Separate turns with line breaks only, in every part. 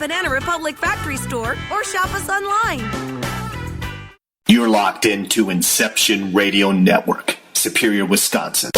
Banana Republic factory store or shop us online.
You're locked into Inception Radio Network, Superior, Wisconsin.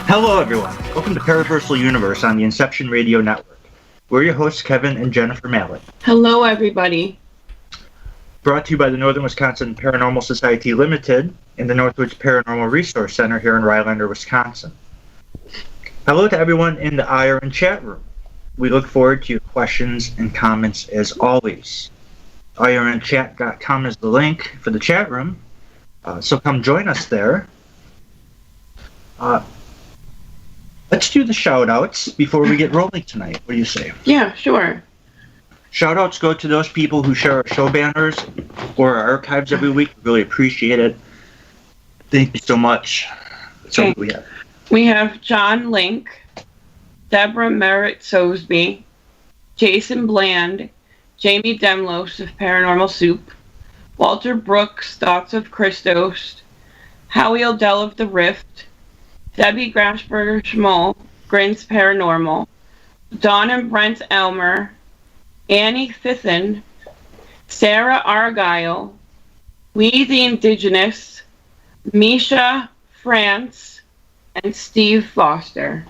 Hello everyone, welcome to Paraversal Universe on the Inception Radio Network. We're your hosts Kevin and Jennifer Malek.
Hello everybody.
Brought to you by the Northern Wisconsin Paranormal Society Limited and the Northwoods Paranormal Resource Center here in Rylander, Wisconsin. Hello to everyone in the IR and chat room. We look forward to your questions and comments as always. irandchat.com is the link for the chat room, so come join us there. Let's do the shout-outs before we get rolling tonight. What do you say?
Yeah, sure.
Shout-outs go to those people who share our show banners or our archives every week. We really appreciate it. Thank you so much. That's all we have.
We have John Link, Deborah Merritt Sosby, Jason Bland, Jamie Demlos of Paranormal Soup, Walter Brooks, Thoughts of Christos, Howie Odell of The Rift, Debbie Grashberger Schmoll, Grins Paranormal, Dawn and Brent Elmer, Annie Thithen, Sarah Argyle, We the Indigenous, Misha France, and Steve Foster.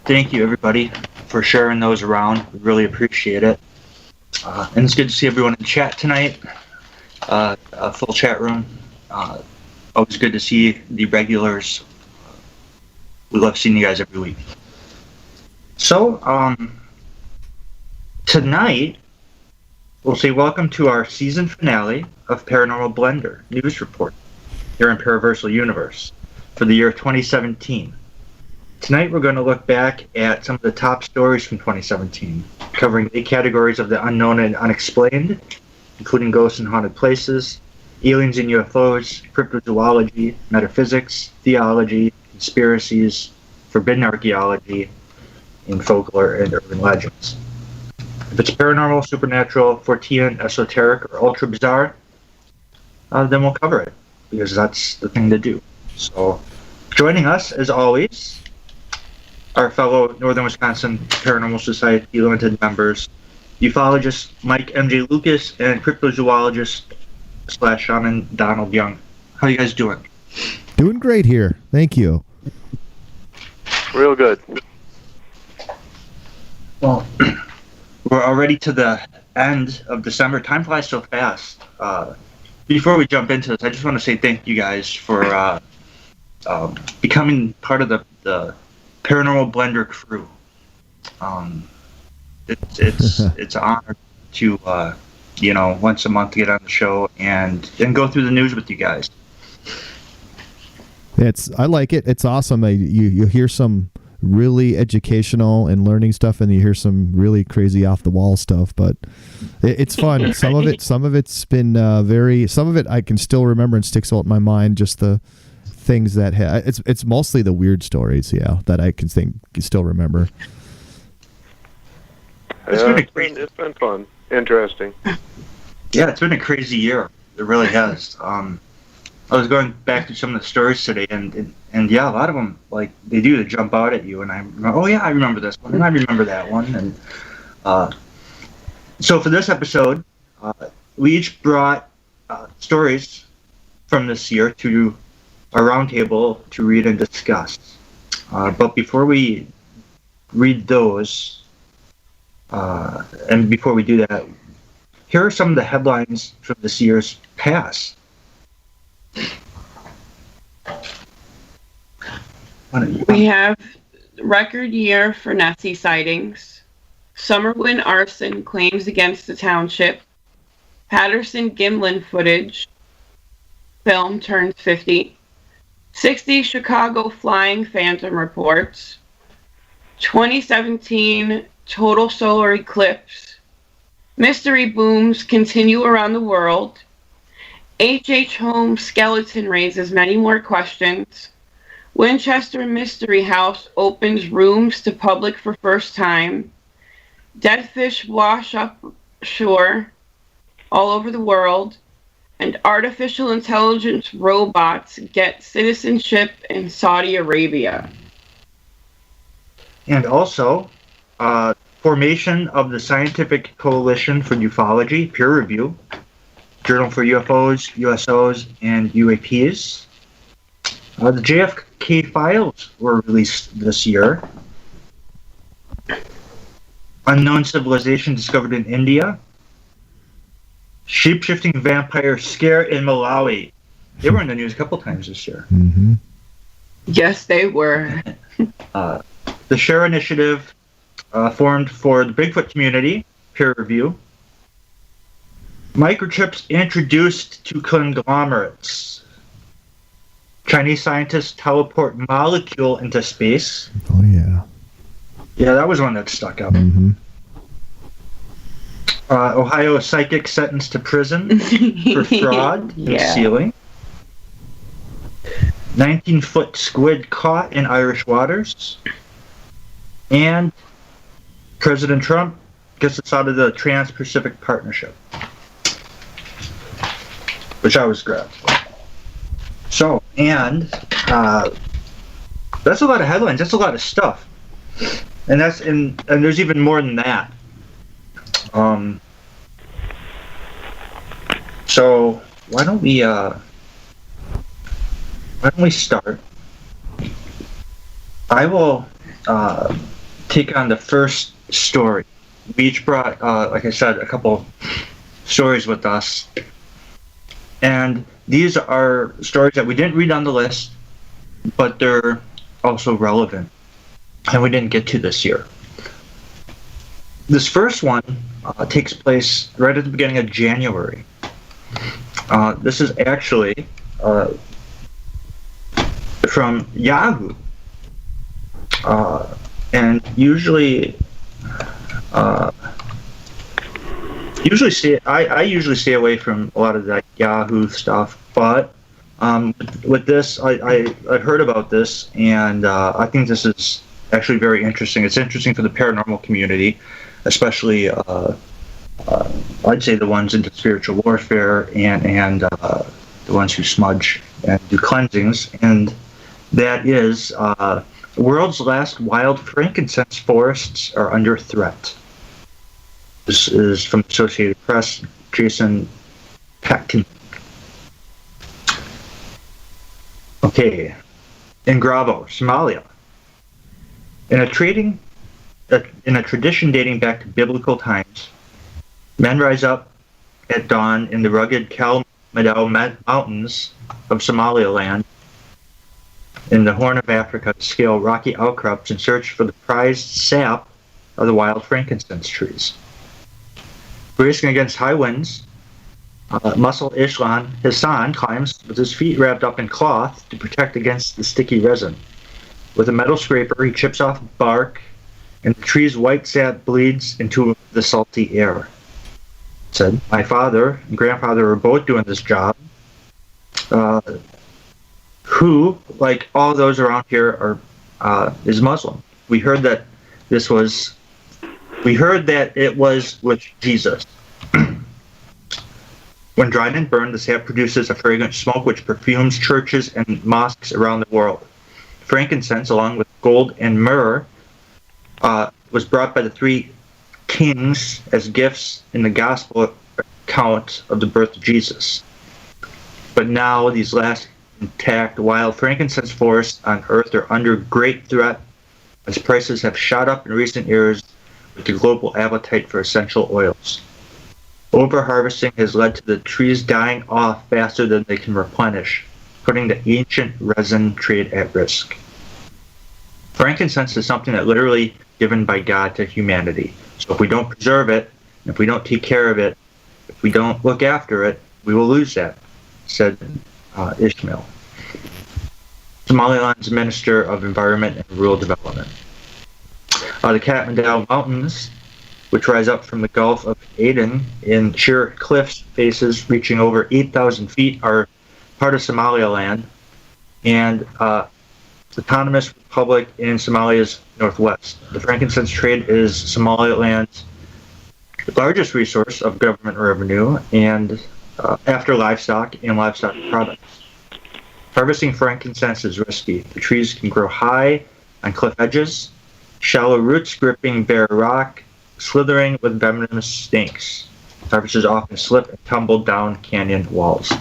Thank you, everybody, for sharing those around. We really appreciate it. And it's good to see everyone in chat tonight. A full chat room. Always good to see the regulars. We love seeing you guys every week. So, tonight, we'll say welcome to our season finale of Paranormal Blender News Report here in Paraversal Universe for the year 2017. Tonight, we're going to look back at some of the top stories from 2017, covering 8 categories of the unknown and unexplained, including ghosts and haunted places, aliens and UFOs, cryptozoology, metaphysics, theology, conspiracies, forbidden archaeology, and folklore and urban legends. If it's paranormal, supernatural, fortean, esoteric, or ultra-bizzare, then we'll cover it, because that's the thing to do. So, joining us, as always, our fellow Northern Wisconsin Paranormal Society Limited members, Ufologist Mike M.J. Lucas and Cryptozoologist / Shaman Donald Young. How you guys doing?
Doing great here. Thank you.
Real good.
Well, we're already to the end of December. Time flies so fast. Before we jump into this, I just want to say thank you guys for becoming part of the Paranormal Blender crew. It's an honor to once a month get on the show and go through the news with you guys.
I like it. It's awesome. You hear some really educational and learning stuff, and you hear some really crazy off the wall stuff. But it's fun. Some of it's been some of it I can still remember and sticks out in my mind. Just the things that it's mostly the weird stories, that I can still remember.
It's been fun, interesting.
Yeah, it's been a crazy year. It really has. I was going back to some of the stories today, and yeah, a lot of them, like, they jump out at you, and I remember this one, and I remember that one, and so for this episode, we each brought stories from this year to our roundtable to read and discuss. But before we read those, and before we do that, here are some of the headlines from this year's past.
We have record year for Nessie sightings. Summerwind arson claims against the township. Patterson Gimlin footage film turns 50. 60 Chicago flying phantom reports. 2017 total solar eclipse. Mystery booms continue around the world. H.H. Holmes skeleton raises many more questions. Winchester Mystery House opens rooms to public for first time. Dead fish wash up shore all over the world. And artificial intelligence robots get citizenship in Saudi Arabia.
And also, formation of the Scientific Coalition for Ufology, peer review, Journal for UFOs, USOs, and UAPs. The JFK files were released this year. Unknown civilization discovered in India. Shape-shifting vampire scare in Malawi. They were in the news a couple times this year.
Mm-hmm.
Yes, they were.
The Share Initiative formed for the Bigfoot community, peer review. Microchips introduced to conglomerates. Chinese scientists teleport molecule into space.
Oh, yeah.
Yeah, that was one that stuck out.
Mm-hmm.
Ohio psychic sentenced to prison for fraud and stealing. 19-foot squid caught in Irish waters. And President Trump gets us out of the Trans-Pacific Partnership, which I was grabbed. So, and that's a lot of headlines. That's a lot of stuff. And there's even more than that. So why don't we start? I will take on the first story. We each brought, like I said, a couple stories with us, and these are stories that we didn't read on the list, but they're also relevant, and we didn't get to this year. This first one takes place right at the beginning of January. This is actually from Yahoo, and usually I usually stay away from a lot of that Yahoo stuff, but with this, I heard about this, and I think this is actually very interesting. It's interesting for the paranormal community, especially I'd say the ones into spiritual warfare and the ones who smudge and do cleansings, and that is the world's last wild frankincense forests are under threat. This is from Associated Press, Jason Patkin. Okay, in Grabo, Somalia. In a tradition dating back to biblical times, men rise up at dawn in the rugged Kalmadao Mountains of Somaliland in the Horn of Africa to scale rocky outcrops in search for the prized sap of the wild frankincense trees. Racing against high winds, Muscle Hassan climbs with his feet wrapped up in cloth to protect against the sticky resin. With a metal scraper, he chips off bark, and the tree's white sap bleeds into the salty air. Said, my father and grandfather were both doing this job, who, like all those around here, is Muslim. We heard that it was with Jesus. When dried and burned, the sap produces a fragrant smoke which perfumes churches and mosques around the world. Frankincense, along with gold and myrrh, was brought by the three kings as gifts in the gospel account of the birth of Jesus. But now these last intact wild frankincense forests on Earth are under great threat as prices have shot up in recent years with the global appetite for essential oils. Overharvesting has led to the trees dying off faster than they can replenish, putting the ancient resin trade at risk. Frankincense is something that literally given by God to humanity. So if we don't preserve it, if we don't take care of it, if we don't look after it, we will lose that, said Ishmael, Somaliland's Minister of Environment and Rural Development. The Kathmandu Mountains, which rise up from the Gulf of Aden in sheer cliffs faces reaching over 8,000 feet, are part of Somaliland and autonomous republic in Somalia's northwest. The frankincense trade is Somaliland's largest resource of government revenue and after livestock and livestock products. Harvesting frankincense is risky. The trees can grow high on cliff edges, shallow roots gripping bare rock, slithering with venomous snakes. Harvesters often slip and tumble down canyon walls.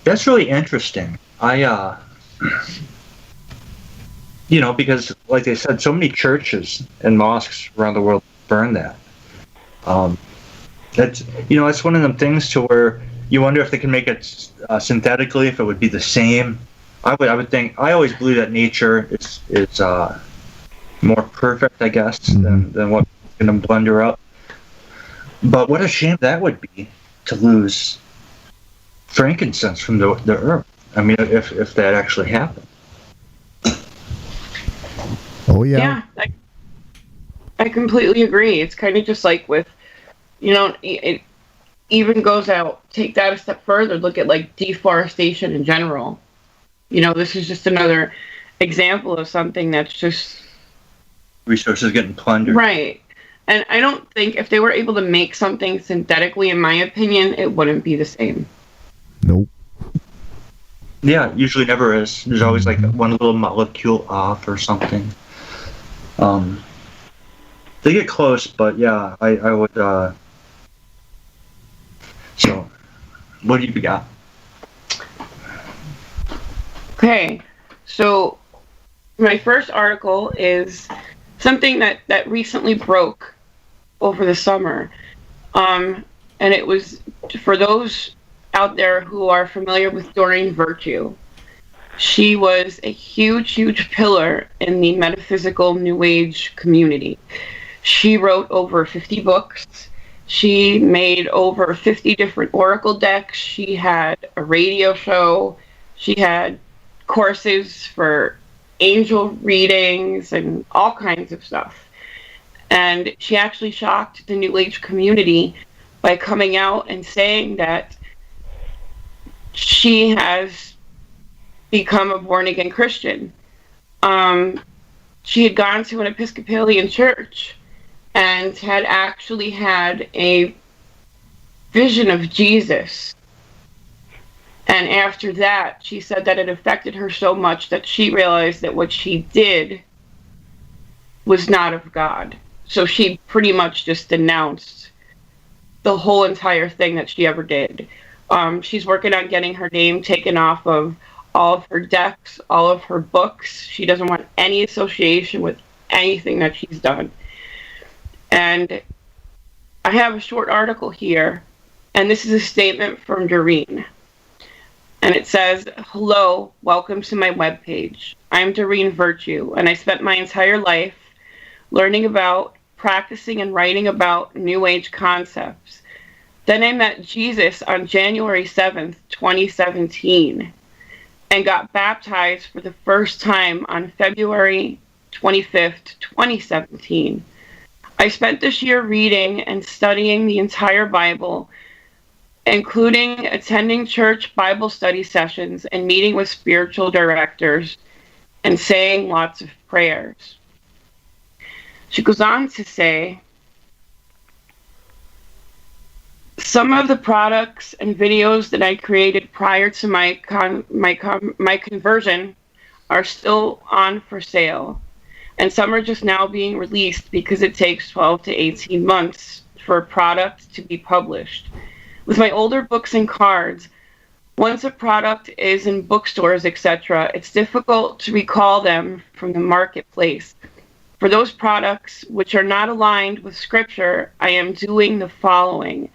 That's really interesting. Because like they said, so many churches and mosques around the world burn that. That's one of them things to where you wonder if they can make it synthetically, if it would be the same. I would think. I always believe that nature is more perfect, I guess, than what can blender up. But what a shame that would be to lose frankincense from the earth. I mean, if that actually happened.
Oh yeah.
Yeah, I completely agree. It's kind of just like with, it even goes out, take that a step further, look at like deforestation in general. This is just another example of something that's just...
resources getting plundered.
Right. And I don't think if they were able to make something synthetically, in my opinion, it wouldn't be the same.
Nope.
Yeah, usually never is. There's always like one little molecule off or something. They get close, but yeah, I would. So, what do you got?
Okay, so my first article is something that recently broke over the summer, and it was for those out there who are familiar with Doreen Virtue. She was a huge pillar in the metaphysical New Age community. She wrote over 50 books. She made over 50 different oracle decks. She had a radio show. She had courses for angel readings and all kinds of stuff. And she actually shocked the New Age community by coming out and saying that she has become a born-again Christian. She had gone to an Episcopalian church and had actually had a vision of Jesus. And after that, she said that it affected her so much that she realized that what she did was not of God. So she pretty much just denounced the whole entire thing that she ever did. She's working on getting her name taken off of all of her decks, all of her books. She doesn't want any association with anything that she's done. And I have a short article here, and this is a statement from Doreen. And it says, "Hello, welcome to my webpage. I'm Doreen Virtue, and I spent my entire life learning about, practicing, and writing about New Age concepts. Then I met Jesus on January 7th, 2017, and got baptized for the first time on February 25th, 2017. I spent this year reading and studying the entire Bible, including attending church Bible study sessions and meeting with spiritual directors and saying lots of prayers." She goes on to say, "Some of the products and videos that I created prior to my conversion are still on for sale, and some are just now being released because it takes 12 to 18 months for a product to be published. With my older books and cards, once a product is in bookstores, etc., it's difficult to recall them from the marketplace. For those products which are not aligned with Scripture, I am doing the following.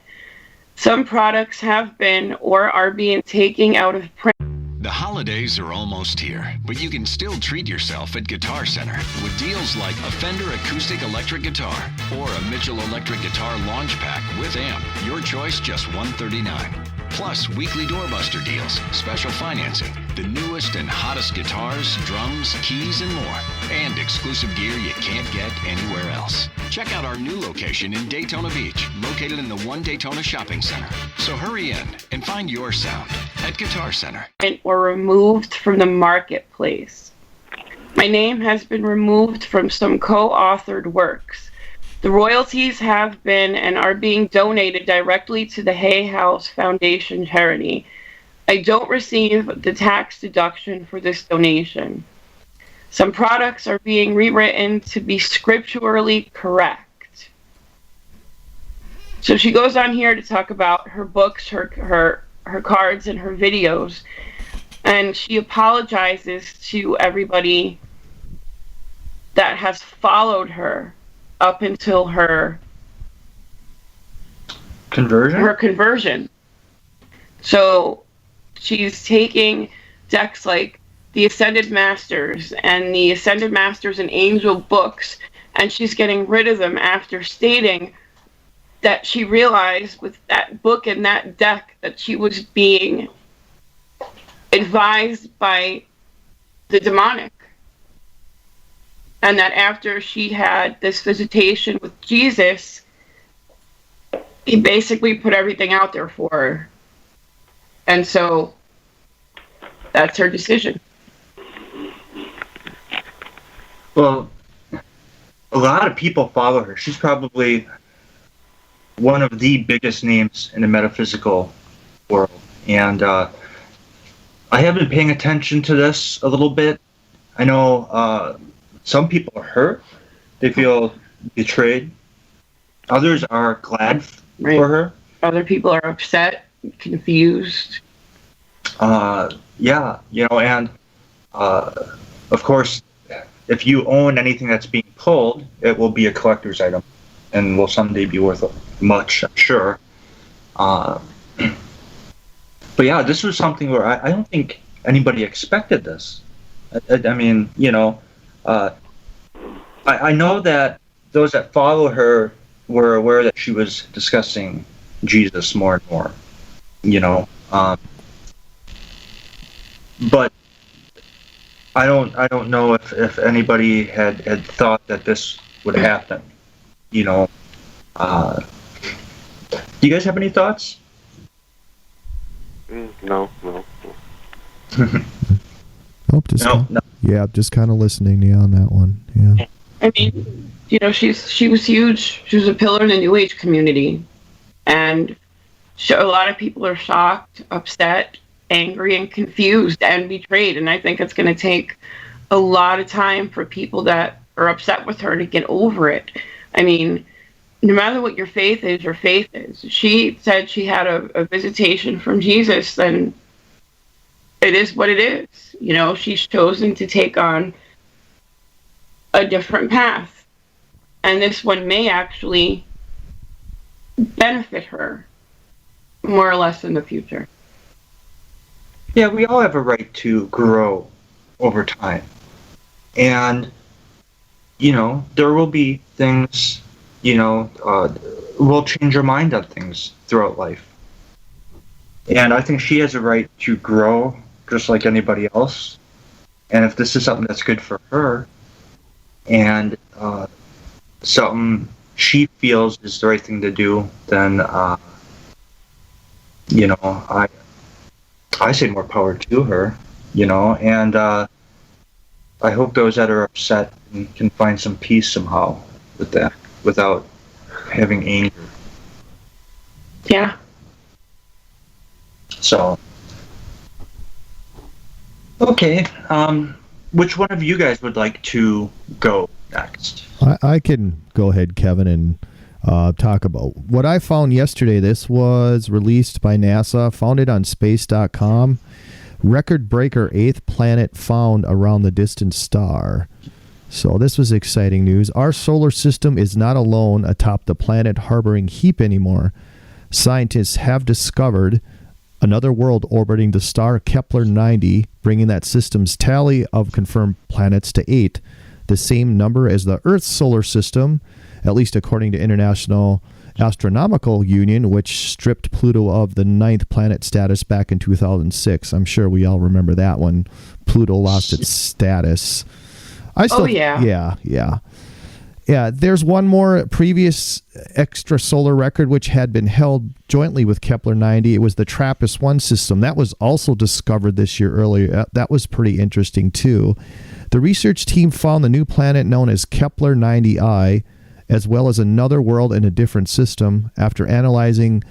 Some products have been or are being taken out of print.
The holidays are almost here, but you can still treat yourself at Guitar Center with deals like a Fender acoustic electric guitar or a Mitchell electric guitar launch pack with amp. Your choice, just $139. Plus weekly doorbuster deals, special financing, the newest and hottest guitars, drums, keys, and more, and exclusive gear you can't get anywhere else. Check out our new location in Daytona Beach, located in the One Daytona Shopping Center. So hurry in and find your sound at Guitar Center.
Or removed from the marketplace. My name has been removed from some co-authored works. The royalties have been and are being donated directly to the Hay House Foundation charity. I don't receive the tax deduction for this donation. Some products are being rewritten to be scripturally correct. So she goes on here to talk about her books, her cards, and her videos. And she apologizes to everybody that has followed her up until her conversion. So she's taking decks like the Ascended Masters and the Ascended Masters and Angel books, and she's getting rid of them after stating that she realized with that book and that deck that she was being advised by the demonic. And that after she had this visitation with Jesus, he basically put everything out there for her. And so that's her decision.
Well, a lot of people follow her. She's probably one of the biggest names in the metaphysical world. And I have been paying attention to this a little bit. I know some people are hurt. They feel betrayed. Others are glad for her.
Other people are upset, confused.
Yeah, and of course, if you own anything that's being pulled, it will be a collector's item and will someday be worth much, I'm sure. But yeah, this was something where I don't think anybody expected this. I mean, I know that those that follow her were aware that she was discussing Jesus more and more, but I don't know if anybody had thought that this would happen. Do you guys have any thoughts?
No.
Yeah, just kind of listening to you on that one. Yeah.
I mean, she was huge. She was a pillar in the New Age community, and a lot of people are shocked, upset, angry, and confused, and betrayed. And I think it's going to take a lot of time for people that are upset with her to get over it. I mean, no matter what your faith is, your faith is. She said she had a visitation from Jesus, then it is what it is. She's chosen to take on a different path. And this one may actually benefit her more or less in the future.
Yeah, we all have a right to grow over time. And, there will be things, we'll change our mind on things throughout life. And I think she has a right to grow just like anybody else. And if this is something that's good for her, and something she feels is the right thing to do, then, I say more power to her, and I hope those that are upset can find some peace somehow with that, without having anger.
Yeah.
So, okay, which one of you guys would like to go next?
I can go ahead, Kevin, and talk about what I found yesterday. This was released by NASA, founded on space.com. Record breaker, 8th planet found around the distant star. So this was exciting news. Our solar system is not alone atop the planet harboring HEAP anymore. Scientists have discovered another world orbiting the star Kepler-90, bringing that system's tally of confirmed planets to 8, the same number as the Earth's solar system, at least according to International Astronomical Union, which stripped Pluto of the 9th planet status back in 2006. I'm sure we all remember that when Pluto lost its status. Yeah. There's one more previous extrasolar record which had been held jointly with Kepler-90. It was the TRAPPIST-1 system. That was also discovered this year earlier. That was pretty interesting too. The research team found the new planet known as Kepler-90I, as well as another world in a different system, after analyzing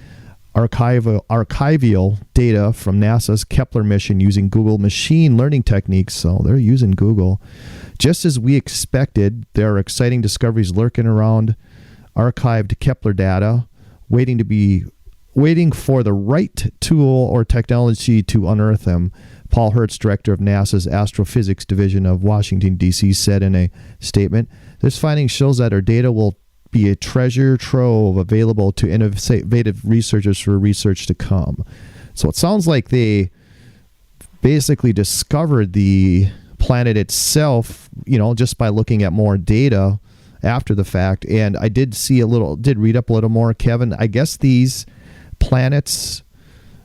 archival data from NASA's Kepler mission using Google machine learning techniques. So they're using Google. Just as we expected, there are exciting discoveries lurking around archived Kepler data, waiting for the right tool or technology to unearth them. Paul Hertz, director of NASA's Astrophysics Division of Washington, D.C., said in a statement, "This finding shows that our data will be a treasure trove available to innovative researchers for research to come." So it sounds like they basically discovered the planet itself, just by looking at more data after the fact. And I did read up a little more, Kevin. I guess these planets,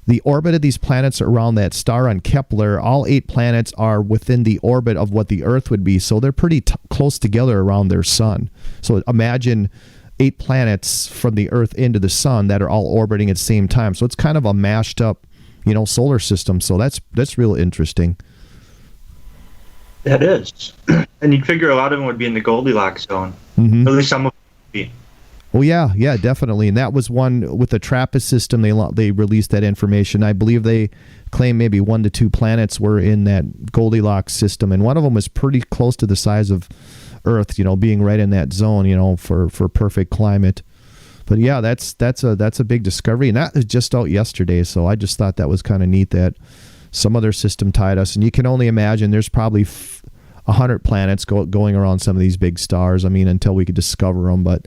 the orbit of these planets around that star on Kepler, all 8 planets are within the orbit of what the Earth would be. So they're pretty close together around their sun. So imagine 8 planets from the Earth into the sun that are all orbiting at the same time. So it's kind of a mashed up, solar system. So that's real interesting.
That is. And you'd figure a lot of them would be in the Goldilocks zone.
Mm-hmm.
At least some of them would be.
Well, yeah, definitely. And that was one with the TRAPPIST system. They released that information. I believe they claim maybe 1 to 2 planets were in that Goldilocks system, and one of them was pretty close to the size of Earth. Being right in that zone. For perfect climate. But yeah, that's a big discovery, and that was just out yesterday. So I just thought that was kind of neat that some other system tied us, and you can only imagine there's probably 100 planets going around some of these big stars. I mean, until we could discover them, but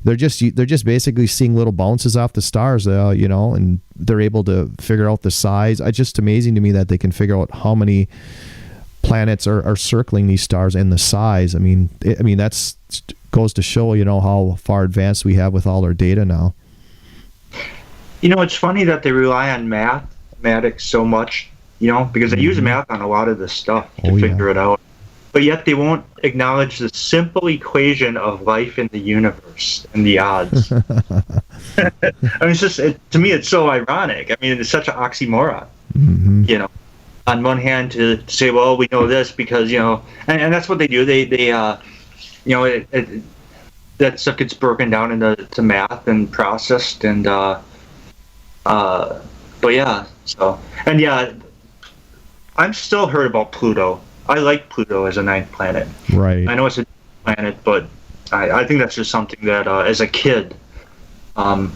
they're just basically seeing little bounces off the stars, and they're able to figure out the size. It's just amazing to me that they can figure out how many planets are circling these stars and the size. I mean that's goes to show, how far advanced we have with all our data now.
It's funny that they rely on mathematics so much, because they use math on a lot of this stuff to figure it out. But yet they won't acknowledge the simple equation of life in the universe and the odds. I mean, to me, it's so ironic. I mean, it's such an oxymoron. Mm-hmm. On one hand, to say, well, we know this because, and that's what they do. That stuff gets broken down into math and processed, and but yeah. So, and yeah, I'm still heard about Pluto. I like Pluto as a 9th planet.
Right.
I know it's a planet, but I think that's just something that, as a kid, I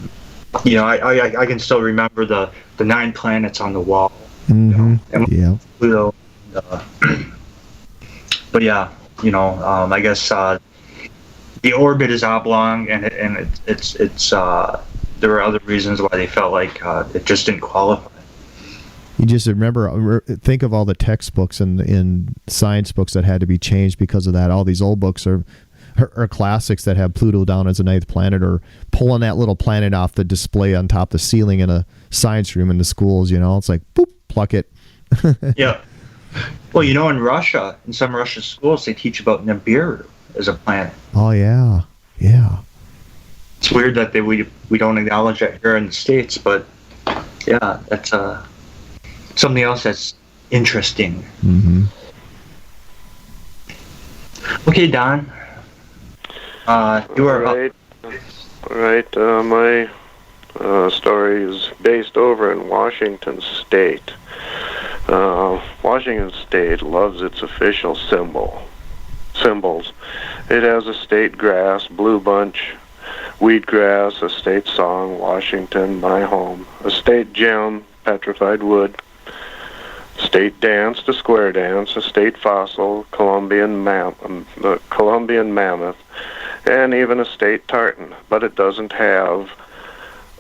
can still remember the 9 planets on the wall.
Mm-hmm.
And Pluto. But yeah, I guess the orbit is oblong, and it's there were other reasons why they felt like it just didn't qualify.
You just think of all the textbooks and science books that had to be changed because of that. All these old books are classics that have Pluto down as a 9th planet, or pulling that little planet off the display on top of the ceiling in a science room in the schools. It's like, boop, pluck it.
Yeah. Well, in Russia, in some Russian schools, they teach about Nibiru as a planet.
Oh, yeah. Yeah.
It's weird that we don't acknowledge that here in the States, but yeah, that's something else that's interesting.
Mm-hmm.
Okay, Don. You are
right. All right. My story is based over in Washington State. Washington State loves its official symbols. It has a state grass, blue bunch, wheatgrass, a state song, Washington, my home, a state gem, petrified wood, state dance, the square dance, a state fossil, the Colombian mammoth, and even a state tartan, but it doesn't have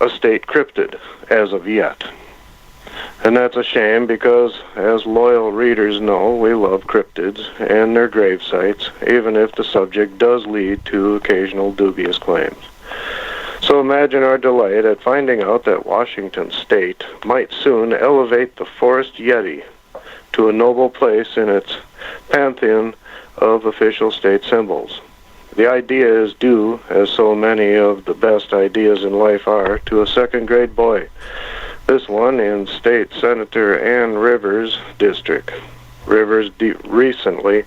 a state cryptid as of yet. And that's a shame because, as loyal readers know, we love cryptids and their grave sites, even if the subject does lead to occasional dubious claims. So imagine our delight at finding out that Washington State might soon elevate the forest yeti to a noble place in its pantheon of official state symbols. The idea is due, as so many of the best ideas in life are, to a second-grade boy. This one in State Senator Ann Rivers' district. Rivers recently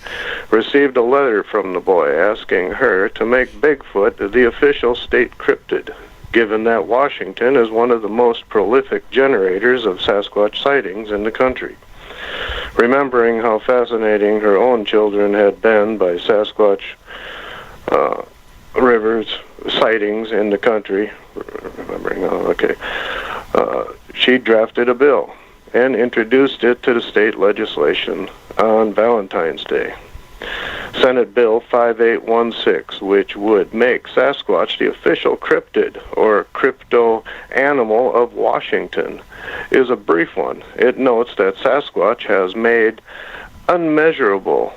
received a letter from the boy asking her to make Bigfoot the official state cryptid, given that Washington is one of the most prolific generators of Sasquatch sightings in the country. Remembering how fascinating her own children had been by Sasquatch Rivers sightings in the country, she drafted a bill and introduced it to the state legislation on Valentine's Day. Senate Bill 5816, which would make Sasquatch the official cryptid or crypto animal of Washington, is a brief one. It notes that Sasquatch has made immeasurable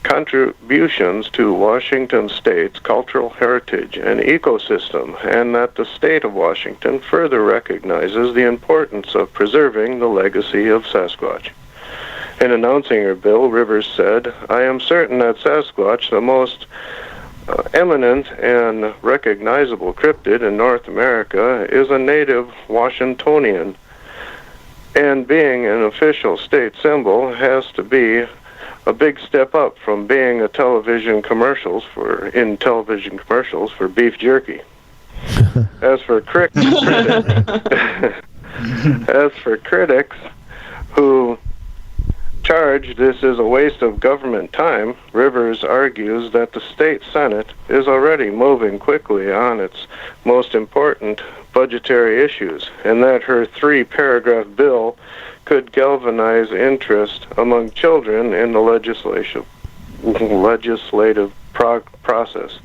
contributions to Washington State's cultural heritage and ecosystem, and that the state of Washington further recognizes the importance of preserving the legacy of Sasquatch. In announcing her bill, Rivers said, "I am certain that Sasquatch, the most eminent and recognizable cryptid in North America, is a native Washingtonian, and being an official state symbol has to be a big step up from being in television commercials for beef jerky." As for critics who charge this is a waste of government time, Rivers argues that the state Senate is already moving quickly on its most important budgetary issues, and that her 3-paragraph bill could galvanize interest among children in the legislative process.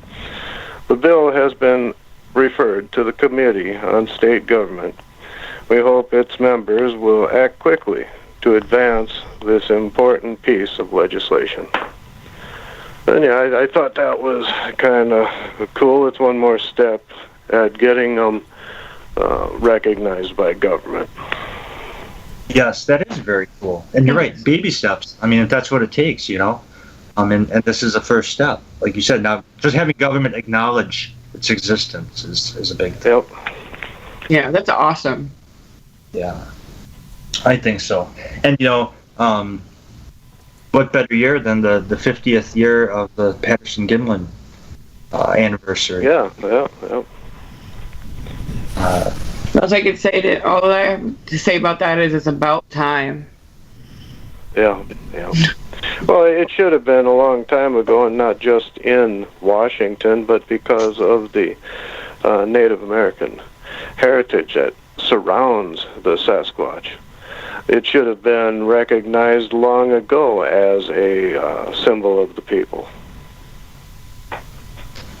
The bill has been referred to the Committee on State Government. We hope its members will act quickly to advance this important piece of legislation. And yeah, I thought that was kind of cool. It's one more step at getting them recognized by government.
Yes, that is very cool. And you're right, baby steps. I mean, if that's what it takes, and this is the first step. Like you said, now just having government acknowledge its existence is a big thing.
Yep.
Yeah, that's awesome.
Yeah, I think so. And, what better year than the 50th year of the Patterson-Gimlin anniversary?
Yeah.
All I could say all I have to say about that is it's about time.
Yeah. Well, it should have been a long time ago, and not just in Washington, but because of the Native American heritage that surrounds the Sasquatch. It should have been recognized long ago as a symbol of the people.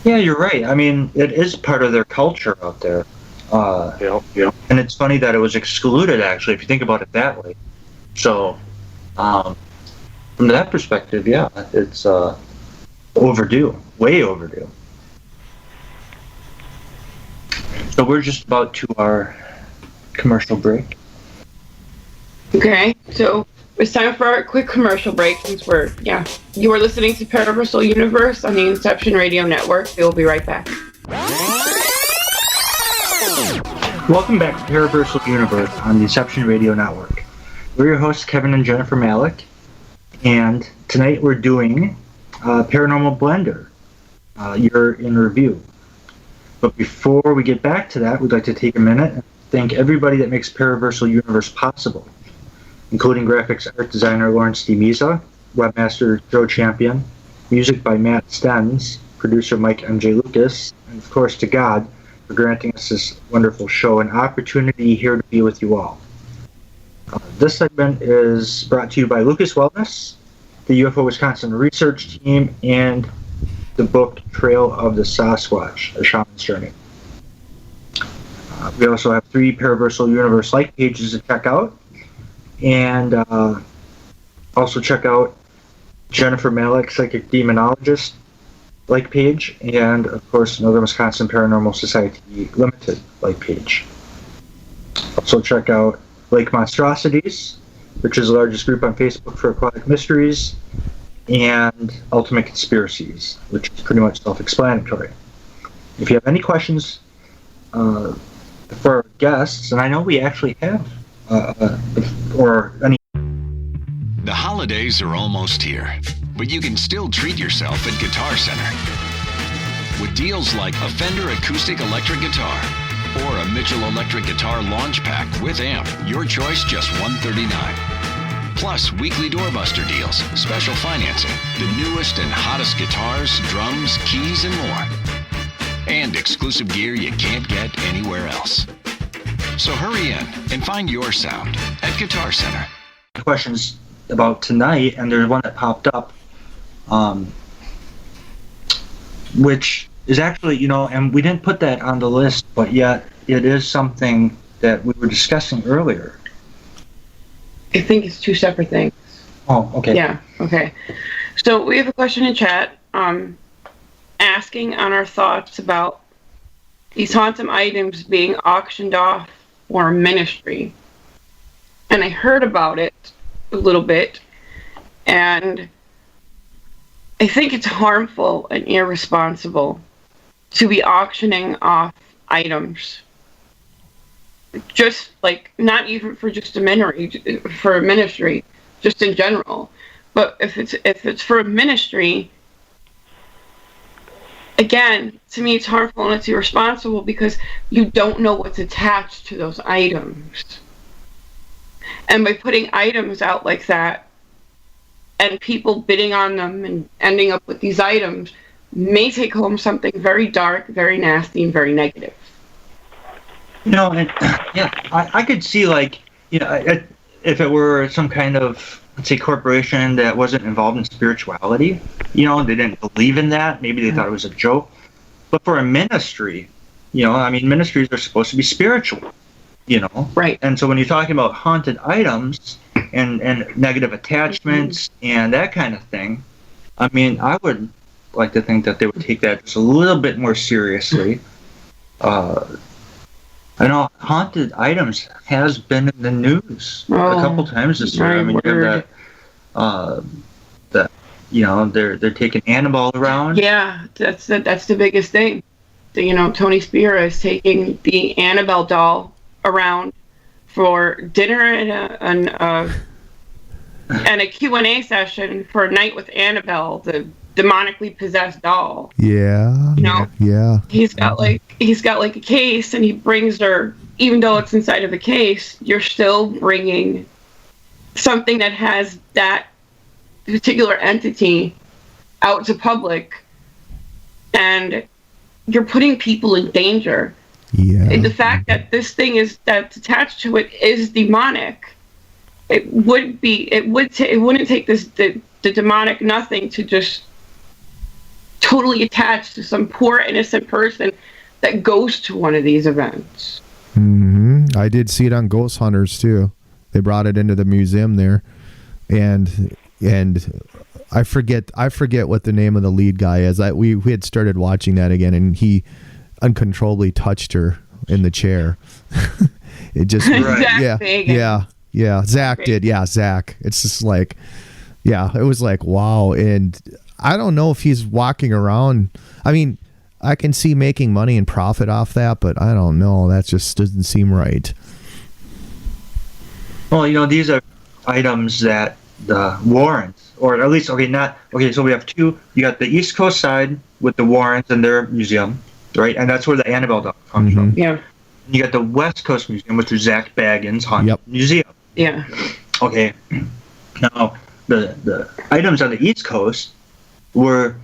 Yeah, you're right. I mean, it is part of their culture out there.
Yeah.
And it's funny that it was excluded, actually, if you think about it that way. So, from that perspective, yeah, it's overdue, way overdue. So we're just about to our commercial break.
Okay, so it's time for our quick commercial break since you are listening to Paraversal Universe on the Inception Radio Network. We will be right back.
Welcome back to Paraversal Universe on the Inception Radio Network. We're your hosts, Kevin and Jennifer Malek, and tonight we're doing Paranormal Blender, Year in Review. But before we get back to that, we'd like to take a minute and thank everybody that makes Paraversal Universe possible, including graphics art designer Lawrence D. Misa, webmaster Joe Champion, music by Matt Stens, producer Mike M.J. Lucas, and of course to God for granting us this wonderful show and opportunity here to be with you all. This segment is brought to you by Lucas Wellness, the UFO Wisconsin research team, and the book Trail of the Sasquatch, A Shaman's Journey. We also have 3 Paraversal Universe like pages to check out, and also check out Jennifer Malek, Psychic Demonologist like page, and of course Northern Wisconsin Paranormal Society Limited like page. Also check out Lake Monstrosities, which is the largest group on Facebook for aquatic mysteries, and Ultimate Conspiracies, which is pretty much self-explanatory. If you have any questions for our guests, and I know we actually have, or any...
The holidays are almost here, but you can still treat yourself at Guitar Center. With deals like a Fender Acoustic Electric Guitar or a Mitchell Electric Guitar Launch Pack with amp, your choice just $139. Plus, weekly doorbuster deals, special financing, the newest and hottest guitars, drums, keys, and more. And exclusive gear you can't get anywhere else. So hurry in and find your sound at Guitar Center.
Questions about tonight, and there's one that popped up, which is actually, and we didn't put that on the list, but yet it is something that we were discussing earlier.
I think it's 2 separate things.
Oh, okay.
Yeah, okay. So we have a question in chat asking on our thoughts about these haunted items being auctioned off for ministry. And I heard about it a little bit, and I think it's harmful and irresponsible to be auctioning off items. Just like, not even for just for a ministry, just in general. But if it's for a ministry, again, to me it's harmful and it's irresponsible because you don't know what's attached to those items. And by putting items out like that, and people bidding on them and ending up with these items, may take home something very dark, very nasty, and very negative.
And I could see, if it were some kind of, let's say, corporation that wasn't involved in spirituality, they didn't believe in that, maybe they thought it was a joke. But for a ministry, ministries are supposed to be spiritual,
Right.
And so when you're talking about haunted items and negative attachments and that kind of thing, I would like to think that they would take that just a little bit more seriously. I know haunted items has been in the news a couple times this year. You have that they're taking Annabelle around. Yeah,
that's the biggest thing. Tony Spira is taking the Annabelle doll around for dinner and a Q&A session for a night with Annabelle, the demonically possessed doll.
Yeah. Yeah.
He's got like a case, and he brings her, even though it's inside of a case, you're still bringing something that has that particular entity out to public, and you're putting people in danger.
Yeah.
And the fact that this thing that's attached to it is demonic, it wouldn't take the demonic nothing to just totally attach to some poor innocent person that goes to one of these events.
Mm-hmm. I did see it on Ghost Hunters too. They brought it into the museum there, and I forget what the name of the lead guy is. We had started watching that again, and he uncontrollably touched her in the chair. It just Zach did. Yeah, Zach. It's just like, it was like, wow. And I don't know if he's walking around. I can see making money and profit off that, but I don't know. That just doesn't seem right. Well,
these are items that the Warrens, or at least, so we have 2. You got the East Coast side with the Warrens and their museum, right? And that's where the Annabelle doll comes from.
Yeah.
You got the West Coast Museum, which is Zach Baggins' Haunted Museum.
Yeah.
Okay. Now, the items on the East Coast were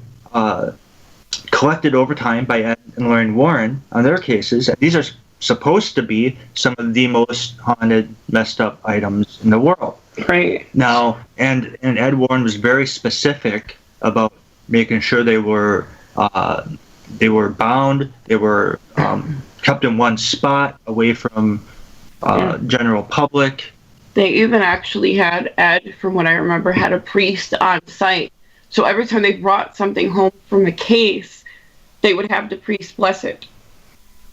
collected over time by Ed and Lorraine Warren on their cases. And these are supposed to be some of the most haunted, messed up items in the world.
Right.
Now, and Ed Warren was very specific about making sure they were bound, they were kept in one spot, away from general public.
They even actually had, Ed, from what I remember, had a priest on site. So every time they brought something home from the case, they would have the priest bless it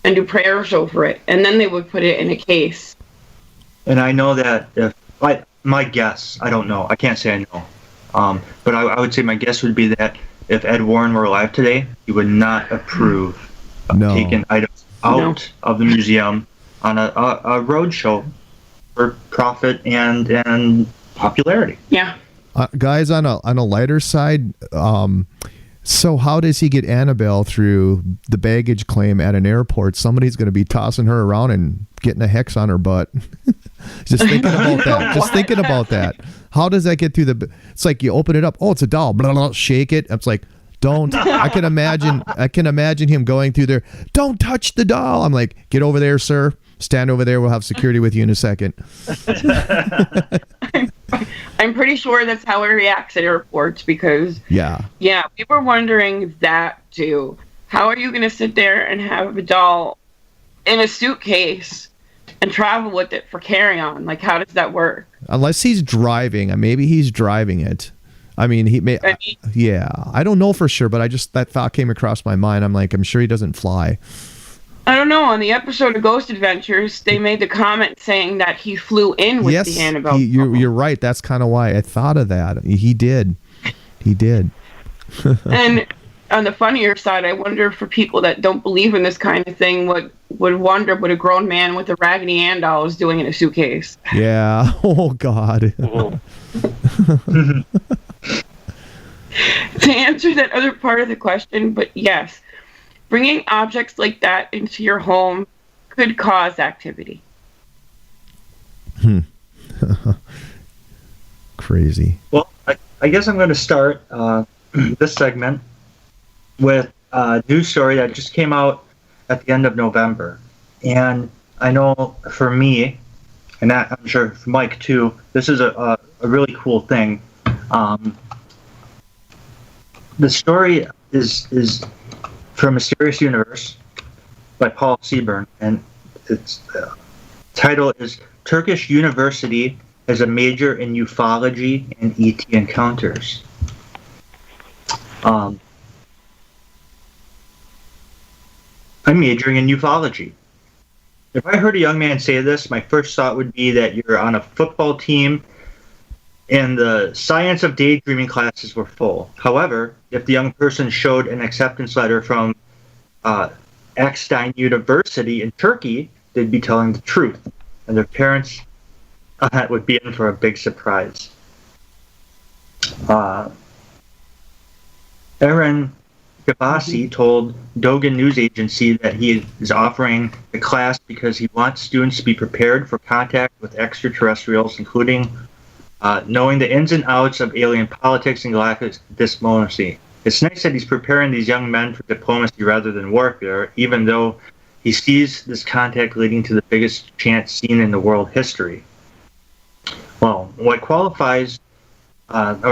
and do prayers over it, and then they would put it in a case.
And I know that my guess, I don't know, I can't say I know, but I would say my guess would be that if Ed Warren were alive today, he would not approve of taking items out of the museum on a road show for profit and popularity.
Yeah.
Guys, on a lighter side, so how does he get Annabelle through the baggage claim at an airport? Somebody's going to be tossing her around and getting a hex on her butt. Just thinking about that. Just thinking about that. How does that get through the? It's like you open it up. Oh, it's a doll. Blah, blah, shake it. It's like, don't. I can imagine him going through there. Don't touch the doll. I'm like, get over there, sir. Stand over there. We'll have security with you in a second.
I'm pretty sure that's how it reacts at airports because
yeah,
we were wondering that too. How are you going to sit there and have a doll in a suitcase and travel with it for carry-on? Like, how does that work?
Unless he's driving, maybe he's driving it. I mean, he may. Yeah, I don't know for sure, but that thought came across my mind. I'm like, I'm sure he doesn't fly.
I don't know. On the episode of Ghost Adventures, they made the comment saying that he flew in with the Annabelle.
You're right. That's kind of why I thought of that. He did.
And on the funnier side, I wonder for people that don't believe in this kind of thing would wonder what a grown man with a Raggedy Ann doll is doing in a suitcase.
Yeah. Oh, God.
To answer that other part of the question, but yes, bringing objects like that into your home could cause activity.
Crazy.
Well, I guess I'm going to start this segment with a news story that just came out at the end of November. And I know for me, and I'm sure for Mike too, this is a really cool thing. The story is from Mysterious Universe by Paul Seaburn, and its title is Turkish University has a major in ufology and ET encounters. I'm majoring in ufology. If I heard a young man say this, my first thought would be that you're on a football team and the science of daydreaming classes were full. However, if the young person showed an acceptance letter from Akstein University in Turkey, they'd be telling the truth, and their parents would be in for a big surprise. Aaron Gabassi told Dogan News Agency that he is offering the class because he wants students to be prepared for contact with extraterrestrials, including knowing the ins and outs of alien politics and galactic diplomacy. It's nice that he's preparing these young men for diplomacy rather than warfare, even though he sees this contact leading to the biggest chance seen in the world history. Well, what qualifies Urban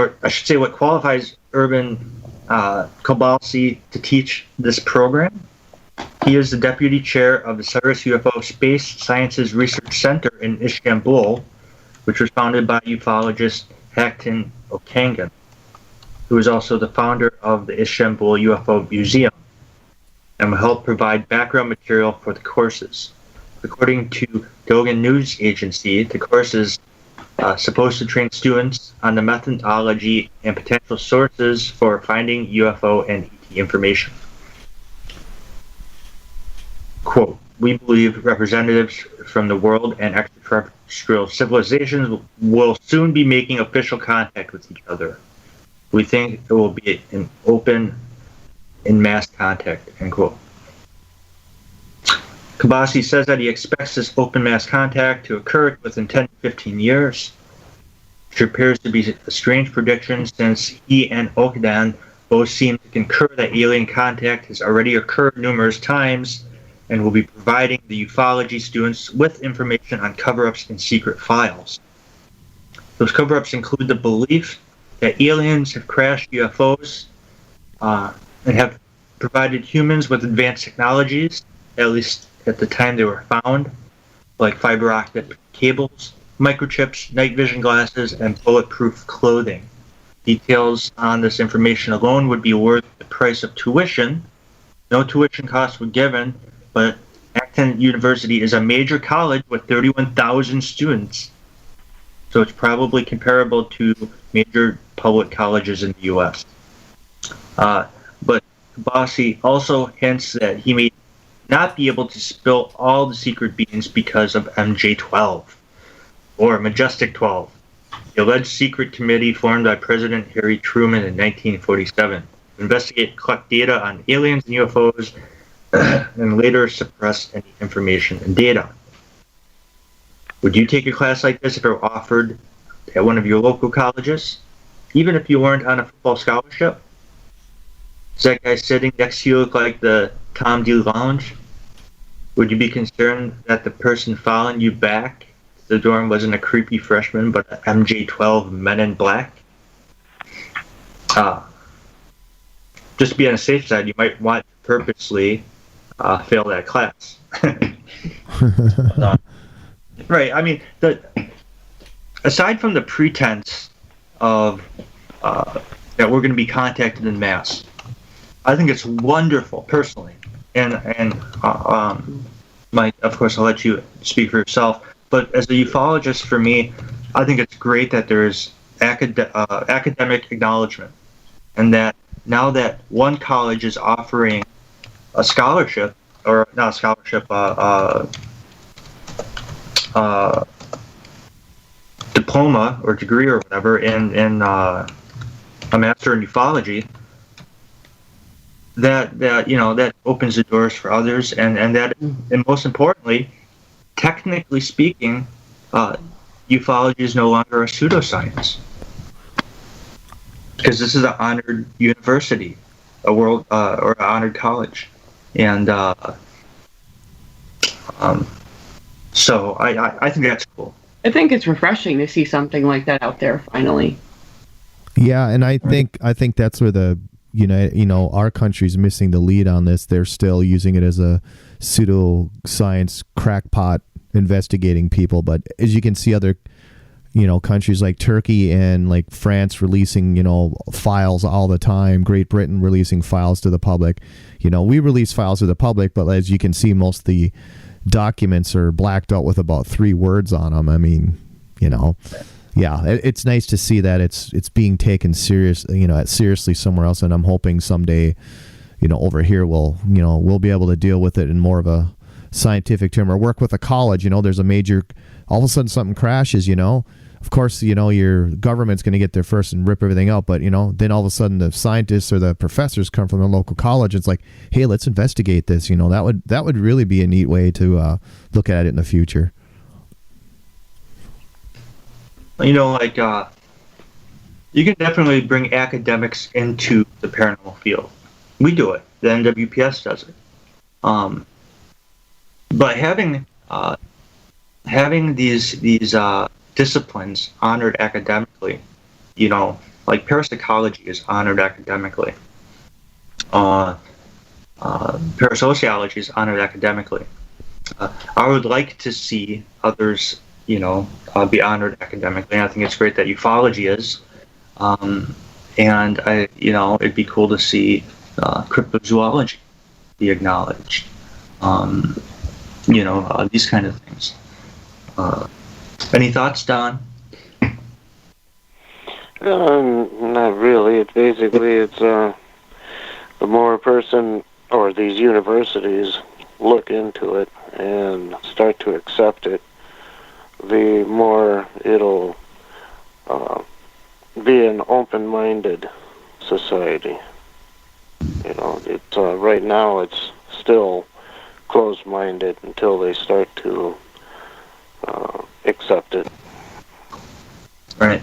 Kobalsi to teach this program? He is the deputy chair of the Cyrus UFO Space Sciences Research Center in Istanbul, which was founded by ufologist Haktan Okangan, who is also the founder of the Istanbul UFO Museum, and will help provide background material for the courses. According to Dogan News Agency, the course is supposed to train students on the methodology and potential sources for finding UFO and ET information. Quote, we believe representatives from the world and extraterrestrial civilizations will soon be making official contact with each other. We think it will be an open in mass contact, end quote. Kabasi says that he expects this open mass contact to occur within 10 to 15 years, which appears to be a strange prediction since he and Okdan both seem to concur that alien contact has already occurred numerous times and will be providing the ufology students with information on cover-ups and secret files. Those cover-ups include the belief that aliens have crashed UFOs and have provided humans with advanced technologies, at least at the time they were found, like fiber optic cables, microchips, night vision glasses, and bulletproof clothing. Details on this information alone would be worth the price of tuition. No tuition costs were given, but Acton University is a major college with 31,000 students. So it's probably comparable to major public colleges in the U.S. But Bossy also hints that he may not be able to spill all the secret beans because of MJ-12 or Majestic 12, the alleged secret committee formed by President Harry Truman in 1947 to investigate and collect data on aliens and UFOs and later suppress any information and data. Would you take a class like this if it were offered at one of your local colleges, even if you weren't on a football scholarship? Does that guy sitting next to you look like the Tom DeLonge? Would you be concerned that the person following you back to the dorm wasn't a creepy freshman but an MJ-12 Men in Black? Just to be on the safe side, you might want to purposely fail that class. Right. I mean, aside from the pretense of that we're going to be contacted en masse, I think it's wonderful, personally. And Mike, of course, I'll let you speak for yourself. But as a ufologist, for me, I think it's great that there is academic acknowledgement, and that now that one college is offering a scholarship, or not a scholarship, diploma or degree or whatever in a master in ufology, that you know, that opens the doors for others, and that, and most importantly, technically speaking, ufology is no longer a pseudoscience, because this is an honored university, a world or an honored college, and so I think that's cool.
I think it's refreshing to see something like that out there finally.
Yeah, and I think that's where the our country's missing the lead on this. They're still using it as a pseudoscience crackpot investigating people, but as you can see, other countries like Turkey and like France releasing files all the time, Great Britain releasing files to the public. We release files to the public, but as you can see, most of the documents are blacked out with about 3 words on them. I mean, yeah, it's nice to see that it's being taken seriously somewhere else, and I'm hoping someday, over here we'll be able to deal with it in more of a scientific term, or work with a college. There's a major, all of a sudden something crashes. Of course, your government's going to get there first and rip everything out, but then all of a sudden the scientists or the professors come from the local college. It's like, hey, let's investigate this. That would really be a neat way to look at it in the future.
You can definitely bring academics into the paranormal field. We do it. The NWPS does it. But having these disciplines honored academically, like parapsychology is honored academically. Parasociology is honored academically. I would like to see others be honored academically. And I think it's great that ufology is. And it'd be cool to see cryptozoology be acknowledged. These kind of things. Any thoughts, Don?
Not really. It's the more a person or these universities look into it and start to accept it, the more it'll be an open-minded society. It's right now it's still closed-minded until they start to accept it.
Right.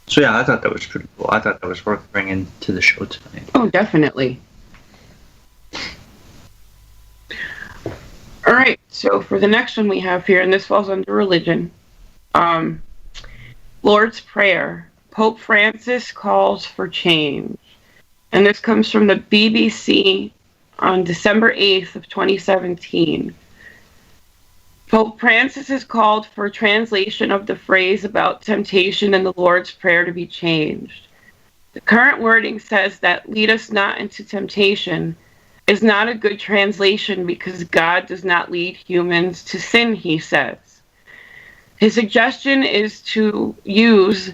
So yeah, I thought that was pretty cool. I thought that was worth bringing to the show tonight.
Oh, definitely. All right, so for the next one we have here, and this falls under religion, Lord's Prayer. Pope Francis calls for change. And this comes from the BBC on December 8th of 2017. Pope Francis has called for a translation of the phrase about temptation in the Lord's Prayer to be changed. The current wording says that "lead us not into temptation" is not a good translation because God does not lead humans to sin, he says. His suggestion is to use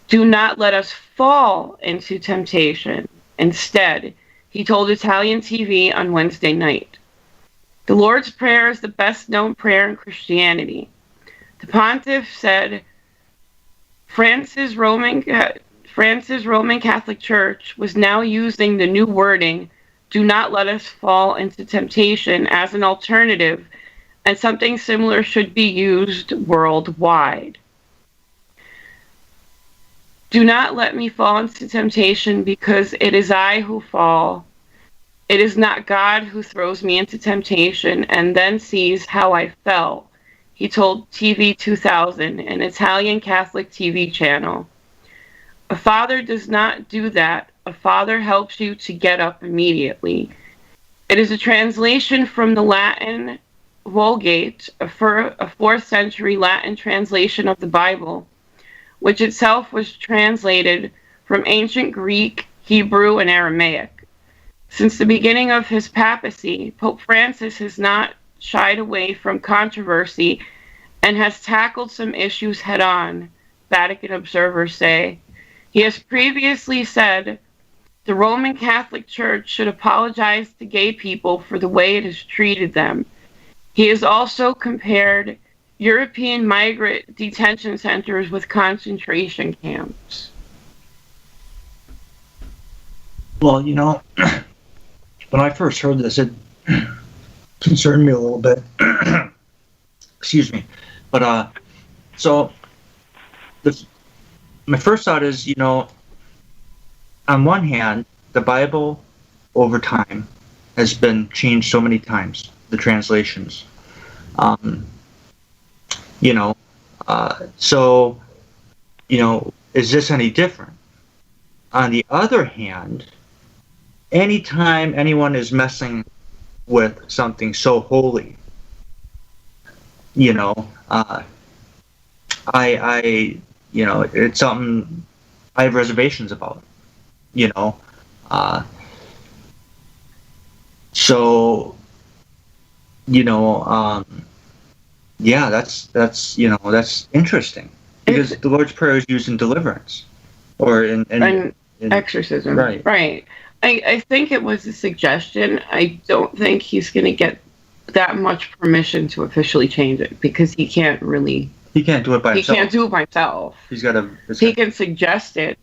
"do not let us fall into temptation" instead, he told Italian TV on Wednesday night. The Lord's Prayer is the best known prayer in Christianity. The pontiff said France's Roman Catholic Church was now using the new wording "do not let us fall into temptation" as an alternative, and something similar should be used worldwide. Do not let me fall into temptation because it is I who fall. It is not God who throws me into temptation and then sees how I fell, he told TV 2000, an Italian Catholic TV channel. A father does not do that. A father helps you to get up immediately. It is a translation from the Latin Vulgate, a 4th century Latin translation of the Bible, which itself was translated from ancient Greek, Hebrew, and Aramaic. Since the beginning of his papacy, Pope Francis has not shied away from controversy and has tackled some issues head-on, Vatican observers say. He has previously said the Roman Catholic Church should apologize to gay people for the way it has treated them. He has also compared European migrant detention centers with concentration camps.
Well, when I first heard this, it concerned me a little bit. Excuse me. But, my first thought is, on one hand, the Bible over time has been changed so many times, the translations. Is this any different? On the other hand, anytime anyone is messing with something so holy, it's something I have reservations about, that's interesting because the Lord's Prayer is used in deliverance or in
exorcism.
Right.
I think it was a suggestion. I don't think he's going to get that much permission to officially change it because he can't do it by himself. He can suggest it.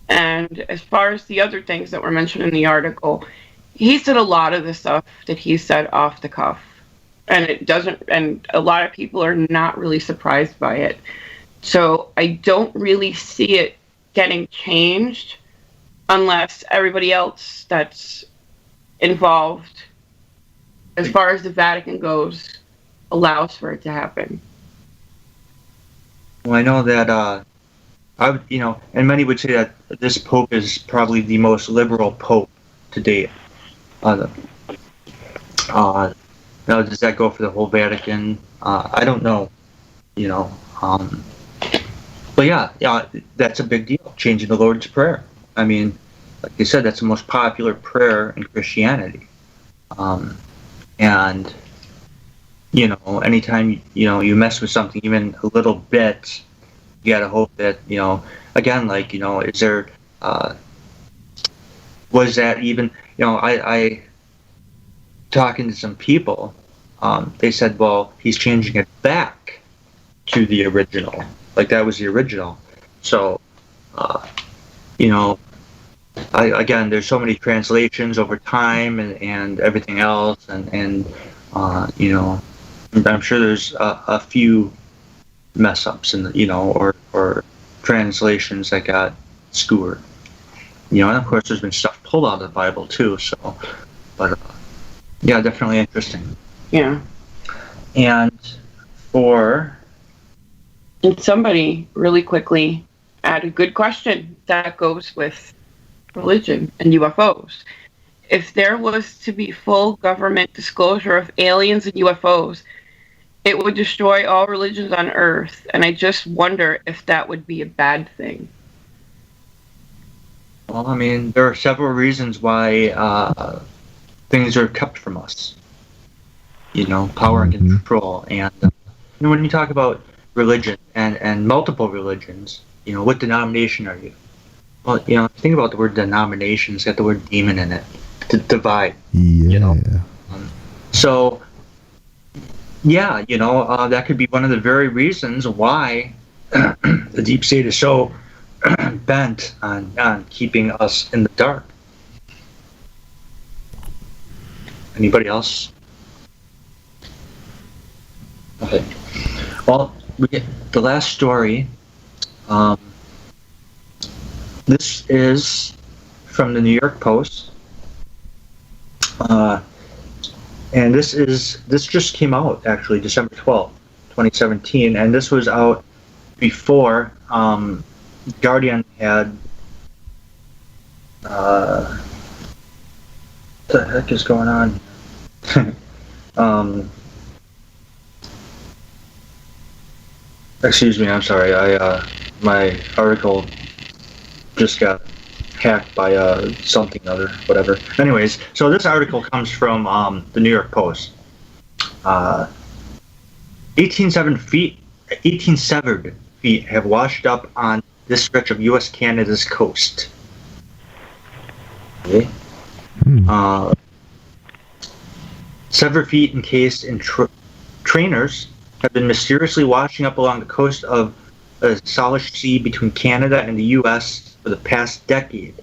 And as far as the other things that were mentioned in the article, he said a lot of the stuff that he said off the cuff. And a lot of people are not really surprised by it. So I don't really see it getting changed unless everybody else that's involved, as far as the Vatican goes, allows for it to happen.
Well, I know that, and many would say that this Pope is probably the most liberal Pope to date. Now, does that go for the whole Vatican? I don't know, but yeah, that's a big deal, changing the Lord's Prayer. I mean, like you said, that's the most popular prayer in Christianity. And, anytime, you mess with something even a little bit, you gotta hope that, again, is there, was that even, I talking to some people, they said, well, he's changing it back to the original. Like that was the original. So, again, there's so many translations over time and everything else, and I'm sure there's a few mess ups in the, or translations that got skewered. And of course there's been stuff pulled out of the Bible too. So, but yeah, definitely interesting.
Yeah.
And
somebody really quickly add a good question that goes with religion and UFOs. If there was to be full government disclosure of aliens and UFOs, it would destroy all religions on Earth, and I just wonder if that would be a bad thing.
Well, I mean, there are several reasons why things are kept from us. Power and control. And when you talk about religion and multiple religions, what denomination are you? Well, think about the word denomination. It's got the word demon in it. To divide.
Yeah.
So, yeah, that could be one of the very reasons why the deep state is so bent on keeping us in the dark. Anybody else? Okay. Well, we get the last story. This is from the New York Post. And this just came out, actually, December 12th, 2017, and this was out before Guardian had what the heck is going on? Excuse me, I'm sorry. My article just got hacked by something other, whatever. Anyways, so this article comes from the New York Post. 18 severed feet have washed up on this stretch of U.S.-Canada's coast. Okay. Severed feet encased in trainers have been mysteriously washing up along the coast of the Salish Sea between Canada and the U.S. for the past decade,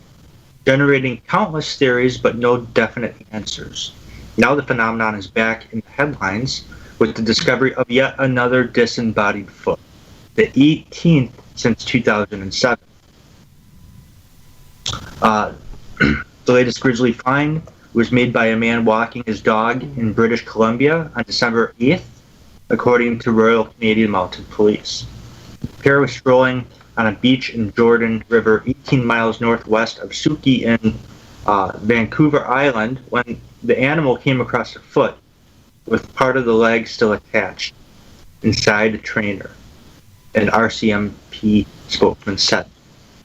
generating countless theories but no definite answers. Now the phenomenon is back in the headlines with the discovery of yet another disembodied foot, the 18th since 2007. The latest grisly find was made by a man walking his dog in British Columbia on December 8th, according to Royal Canadian Mounted Police. The pair was strolling on a beach in Jordan River, 18 miles northwest of Suki in Vancouver Island, when the animal came across a foot with part of the leg still attached inside a trainer, an RCMP spokesman said.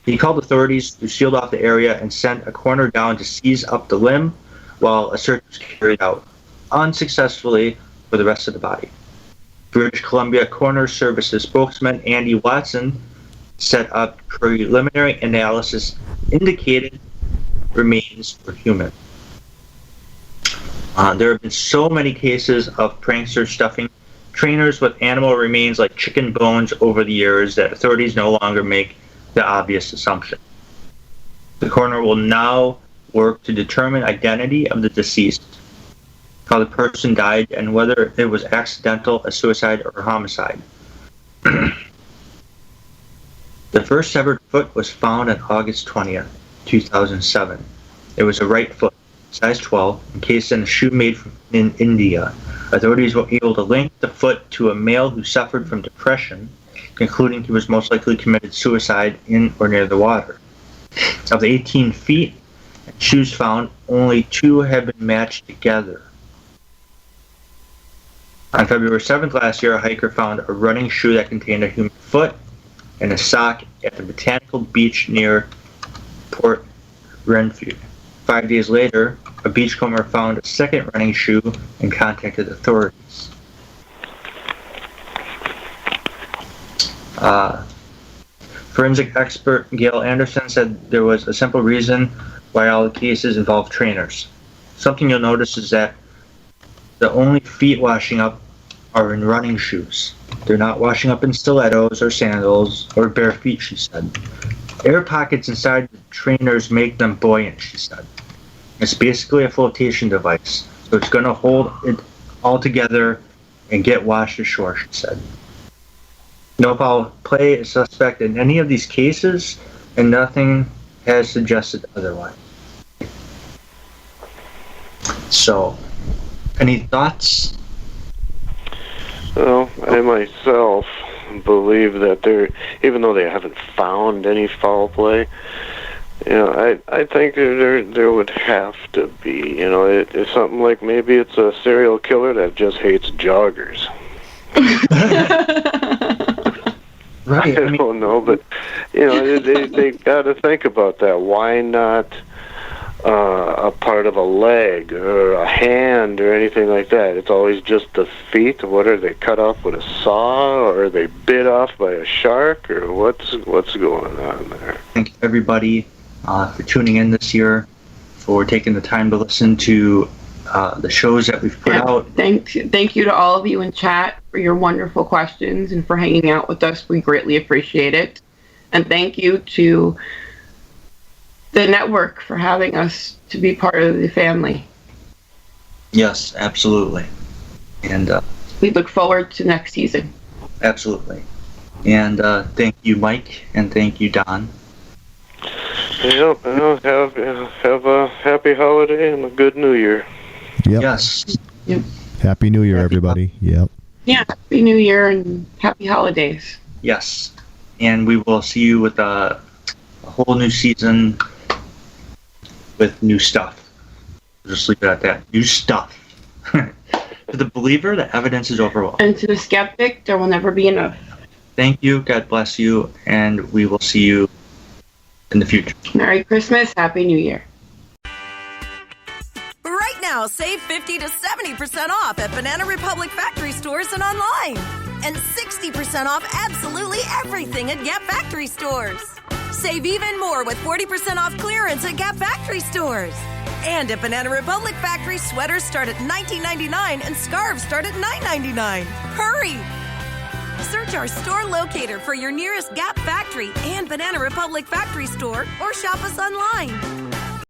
He called authorities, who sealed off the area and sent a coroner down to seize up the limb while a search was carried out, unsuccessfully, for the rest of the body. British Columbia Coroner Services spokesman Andy Watson said a preliminary analysis indicated remains were human. There have been so many cases of pranksters stuffing trainers with animal remains like chicken bones over the years that authorities no longer make the obvious assumption. The coroner will now work to determine identity of the deceased, how the person died, and whether it was accidental, a suicide, or a homicide. The first severed foot was found on August 20th, 2007. It was a right foot, size 12, encased in a shoe made in India. Authorities were able to link the foot to a male who suffered from depression, concluding he was most likely committed suicide in or near the water. Of the 18 feet and shoes found, only 2 have been matched together. On February 7th last year, a hiker found a running shoe that contained a human foot and a sock at the Botanical Beach near Port Renfrew. 5 days later, a beachcomber found a second running shoe and contacted authorities. Forensic expert Gail Anderson said there was a simple reason why all the cases involve trainers. Something you'll notice is that the only feet washing up are in running shoes. They're not washing up in stilettos or sandals or bare feet, she said. Air pockets inside the trainers make them buoyant, she said. It's basically a flotation device, so it's going to hold it all together and get washed ashore, she said. No foul play is suspect in any of these cases, and nothing has suggested otherwise. So, any thoughts
Well, I myself believe that even though they haven't found any foul play, I think there would have to be. It's something like maybe it's a serial killer that just hates joggers.
Right.
I don't know, but they got to think about that. Why not a part of a leg or a hand or anything like that? It's always just the feet. What are they, cut off with a saw, or are they bit off by a shark, or what's going on there?
Thank everybody for tuning in this year, for taking the time to listen to the shows that we've put out.
Thank you to all of you in chat for your wonderful questions and for hanging out with us. We greatly appreciate it. And thank you to the network for having us to be part of the family.
Yes, absolutely. And
we look forward to next season.
Absolutely. And thank you, Mike, and thank you, Don.
Yep. Have a happy holiday and a good New Year.
Yep.
Yes.
Yep.
Happy New Year, everybody. Yep.
Yeah, happy New Year and happy holidays.
Yes. And we will see you with a whole new season with new stuff. Just leave it at that. New stuff. To the believer, the evidence is overwhelming.
And to the skeptic, there will never be enough.
Thank you. God bless you. And we will see you in the future.
Merry Christmas. Happy New Year.
Right now, save 50 to 70% off at Banana Republic factory stores and online. And 60% off absolutely everything at Gap factory stores. Save even more with 40% off clearance at Gap factory stores. And at Banana Republic factory, sweaters start at $19.99 and scarves start at $9.99. Hurry! Search our store locator for your nearest Gap factory and Banana Republic factory store, or shop us online.